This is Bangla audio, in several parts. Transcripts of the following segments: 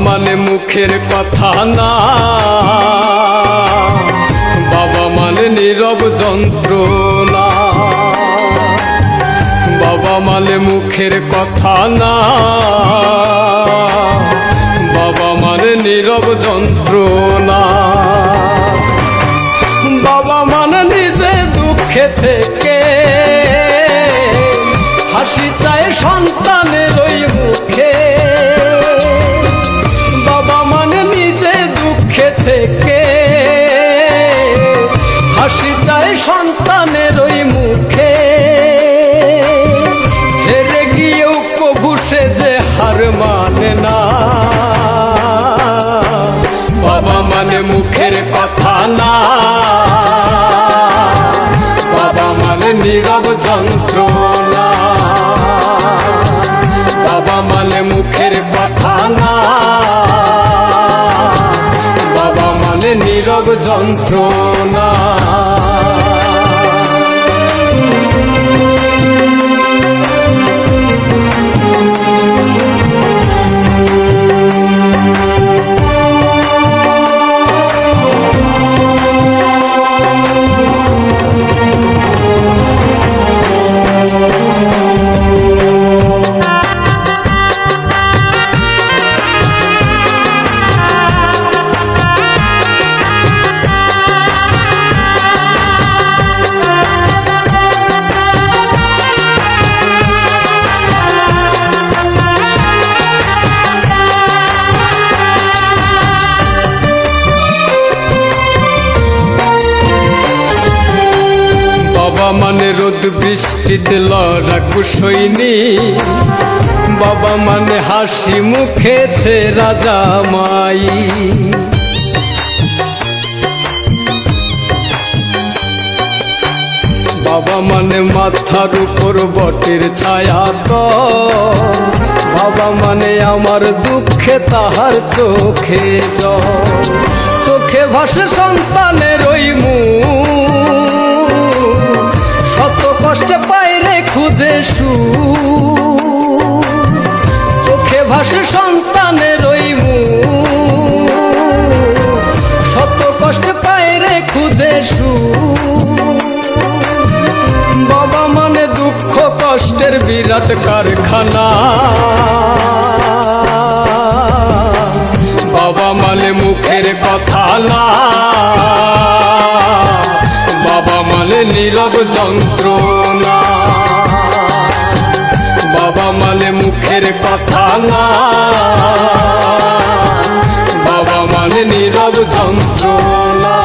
মানে মুখের কথা না, বাবা মানে নীরব যন্ত্রণা। বাবা মানে মুখের কথা না, বাবা মানে নীরব যন্ত্রণা। বাবা মানে নিজে দুঃখে থেকে হাসি চায় সন্তানের ওই মুখে। বাবা মানে নিজে দুঃখে থেকে হাসি চায় সন্তানের ওই মুখে। হেরে গিয়েও কবু সে যে হার মানে না। বাবা মানে মুখের কথা না, বাবা মানে নীরব যন্ত্রণা। বাবা মানে মুখের কথা না, বাবা মানে নীরব যন্ত্রণা। বাবা মানে রোদ বৃষ্টিতে লড়া কুশৈনী। বাবা মানে হাসি মুখে ছেঁড়া জামাই। বাবা মানে মাথার উপর বটের ছায়া তো। বাবা মানে আমার দুঃখে তাহার চোখে জল। চোখে ভাসে সন্তানের ওই মুখ, শত কষ্টে পাইরে খুঁজে সুখ। চোখে ভাসে সন্তানের ওই মুখ, শত কষ্টে পাইরে খুঁজে সুখ। বাবা মানে দুঃখ কষ্টের বিরাট কারখানা। বাবা মানে মুখের কথা না, বাবা মানে নীরব যন্ত্রণা। বাবা মানে মুখের কথা না, বাবা মানে নীরব যন্ত্রণা।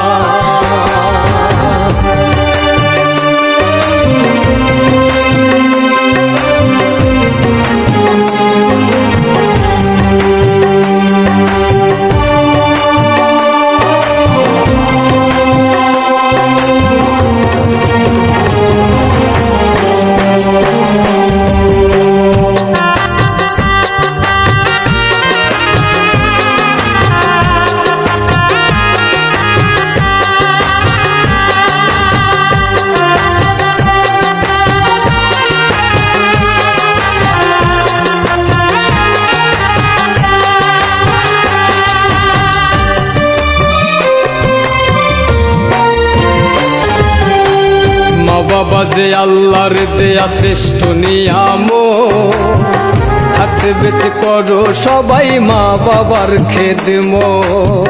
বাবা যে আল্লাহর দেয়া শ্রেষ্ঠ নিয়ামত, থাকতে বেঁচে করো সবাই মা বাবার খেদমত।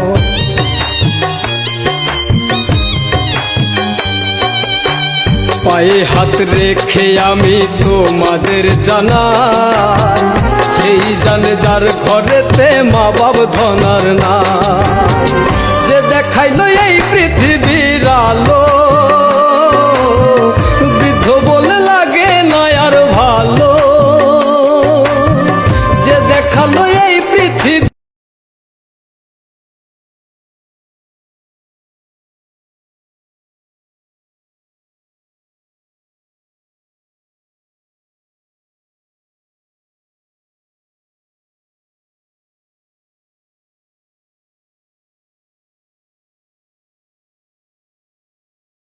পায়ে হাত রেখে আমি তোমাদের জানাই, সেই জানে যার ঘরেতে মা বাপ ধনার না।